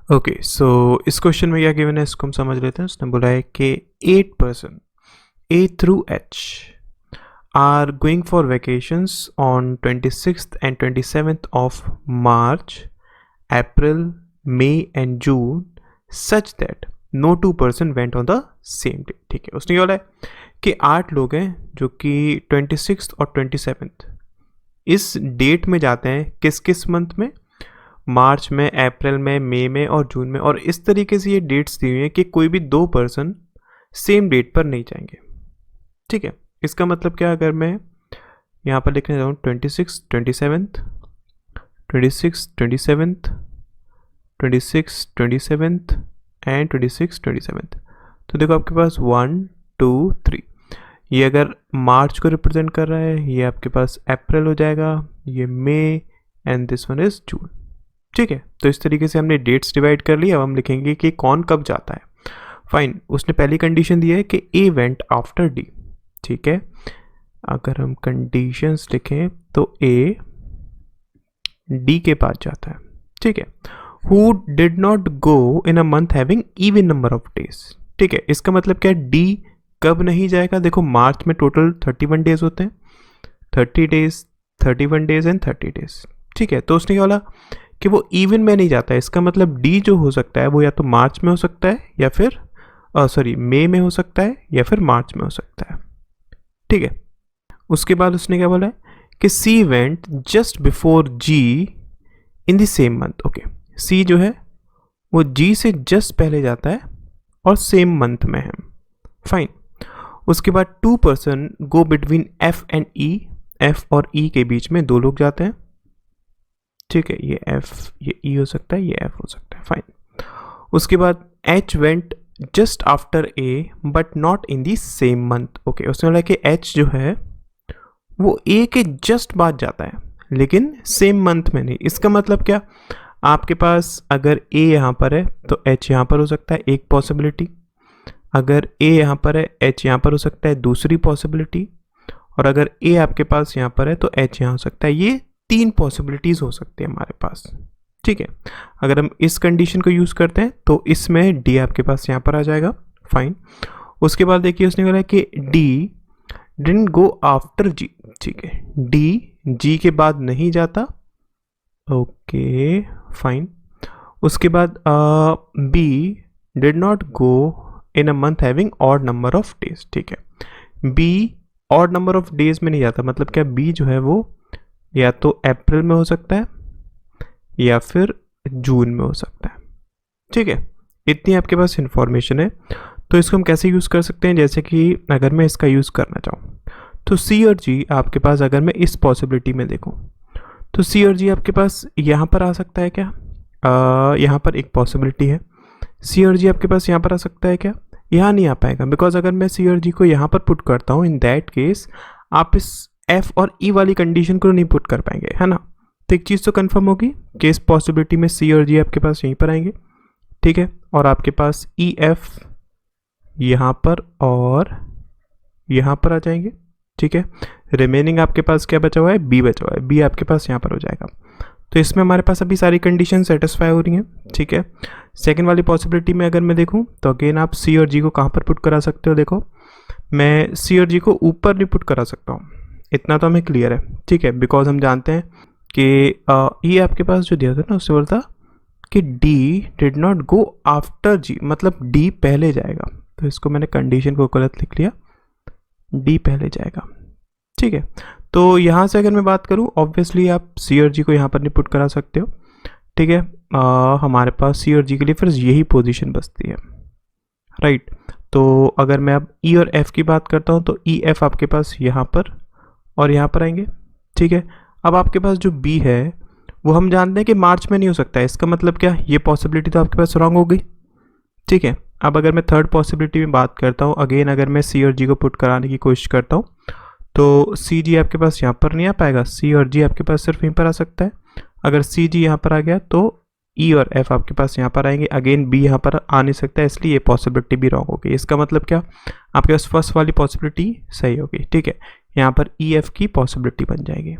Okay, सो इस question में क्या गिवन है इसको हम समझ लेते हैं। उसने बोला है कि 8 person A through H R going for vacations on 26th and 27th of March, April, May and June such that no two person went on the same day। ठीक है, उसने क्या बोला है कि 8 लोग हैं जो कि 26th और 27th इस डेट में जाते हैं। किस किस मंथ में? मार्च में, अप्रैल में, मई में और जून में। और इस तरीके से ये डेट्स दी हुई हैं कि कोई भी 2 पर्सन सेम डेट पर नहीं जाएंगे। ठीक है, इसका मतलब क्या? अगर मैं यहाँ पर लिखने जाऊँ 26, 27th, 26, 27th, 26, 27th and 26, 27th, तो देखो आपके पास 1, 2, 3। ये अगर मार्च को रिप्रेजेंट कर रहा है, ये आपके पास अप्रैल हो जाएगा, ये मई and this one is June. ठीक है, तो इस तरीके से हमने डेट्स डिवाइड कर ली। अब हम लिखेंगे कि कौन कब जाता है। फाइन, उसने पहली कंडीशन दी है कि ए वेंट आफ्टर डी। ठीक है, अगर हम कंडीशंस लिखें तो ए डी के पास जाता है। ठीक है, who did not go in a month having even number of days. ठीक है, इसका मतलब क्या है? डी कब नहीं जाएगा? देखो मार्च में टोटल 31 डेज होते हैं, 30 डेज, 31 डेज एंड 30 डेज। ठीक है, तो उसने क्या बोला कि वो इवन में नहीं जाता है। इसका मतलब डी जो हो सकता है वो या तो मार्च में हो सकता है या फिर मई में हो सकता है या फिर मार्च में हो सकता है। ठीक है, उसके बाद उसने क्या बोला है कि C went just before G in the same month. Okay, C जो है वो जी से जस्ट पहले जाता है और सेम मंथ में है। फाइन, उसके बाद 2 person go between F and E. F और ई के बीच में 2 लोग जाते हैं। ठीक है, ये एफ, ये ई हो सकता है, ये एफ हो सकता है। फाइन, उसके बाद H went just after a but not in the same month. Okay, उसने बोला कि एच जो है वो ए के जस्ट बाद जाता है लेकिन सेम मंथ में नहीं। इसका मतलब क्या? आपके पास अगर ए यहाँ पर है तो एच यहाँ पर हो सकता है, एक पॉसिबिलिटी। अगर ए यहाँ पर है, एच यहाँ पर हो सकता है, दूसरी पॉसिबिलिटी। और अगर ए आपके पास यहाँ पर है तो एच यहाँ हो सकता है। ये 3 पॉसिबिलिटीज़ हो सकती है हमारे पास। ठीक है, अगर हम इस कंडीशन को यूज़ करते हैं तो इसमें डी आपके पास यहाँ पर आ जाएगा। फाइन, उसके बाद देखिए उसने बोला कि डी डिडंट गो आफ्टर जी। ठीक है, डी जी के बाद नहीं जाता। ओके फाइन, उसके बाद B did not go in a month having odd number of days. ठीक है, B odd number of days में नहीं जाता। मतलब क्या? बी जो है वो या तो अप्रैल में हो सकता है या फिर जून में हो सकता है। ठीक है, इतनी आपके पास इंफॉर्मेशन है। तो इसको हम कैसे यूज़ कर सकते हैं? जैसे कि अगर मैं इसका यूज़ करना चाहूँ तो सी और जी आपके पास, अगर मैं इस पॉसिबिलिटी में देखूँ तो सी और जी आपके पास यहाँ पर आ सकता है क्या? यहाँ पर एक पॉसिबिलिटी है। सी और जी आपके पास यहाँ पर आ सकता है क्या? यहाँ नहीं आ पाएगा, बिकॉज अगर मैं सी और जी को यहाँ पर पुट करता हूँ, इन दैट केस आप इस एफ और ई वाली कंडीशन को नहीं पुट कर पाएंगे, है ना। तो एक चीज़ तो कंफर्म होगी कि इस पॉसिबिलिटी में सी और जी आपके पास यहीं पर आएंगे। ठीक है, और आपके पास ई एफ यहाँ पर और यहाँ पर आ जाएंगे। ठीक है, रिमेनिंग आपके पास क्या बचा हुआ है? बी बचा हुआ है। बी आपके पास यहाँ पर हो जाएगा। तो इसमें हमारे पास अभी सारी कंडीशन सेटिस्फाई हो रही हैं। ठीक है, सेकेंड वाली पॉसिबिलिटी में अगर मैं देखूँ तो अगेन आप सी और जी को कहाँ पर पुट करा सकते हो? देखो, मैं सी और जी को ऊपर नहीं पुट करा सकता हूँ, इतना तो हमें क्लियर है। ठीक है, बिकॉज हम जानते हैं कि ये आपके पास जो दिया था ना, उससे बोलता कि D did not go after G, मतलब डी पहले जाएगा। तो इसको मैंने कंडीशन को गलत लिख लिया, डी पहले जाएगा। ठीक है, तो यहाँ से अगर मैं बात करूँ, ऑब्वियसली आप सी और जी को यहाँ पर नहीं पुट करा सकते हो। ठीक है, हमारे पास सी और जी के लिए फिर यही पोजीशन बचती है, राइट। तो अगर मैं अब ई और एफ की बात करता हूँ तो ई एफ आपके पास यहाँ पर और यहाँ पर आएंगे। ठीक है, अब आपके पास जो बी है वो हम जानते हैं कि मार्च में नहीं हो सकता है। इसका मतलब क्या? ये पॉसिबिलिटी तो आपके पास रॉन्ग हो गई। ठीक है, अब अगर मैं थर्ड पॉसिबिलिटी में बात करता हूँ, अगेन अगर मैं सी और जी को पुट कराने की कोशिश करता हूँ तो सी जी आपके पास यहाँ पर नहीं आ पाएगा, सी और जी आपके पास सिर्फ यहीं पर आ सकता है। अगर सी जी यहाँ पर आ गया तो ई और एफ आपके पास यहाँ पर आएंगे। अगेन बी यहाँ पर आ नहीं सकता है, इसलिए ये पॉसिबिलिटी भी रॉन्ग होगी। इसका मतलब क्या? आपके पास फर्स्ट वाली पॉसिबिलिटी सही होगी। ठीक है, यहाँ पर ई एफ की पॉसिबिलिटी बन जाएगी।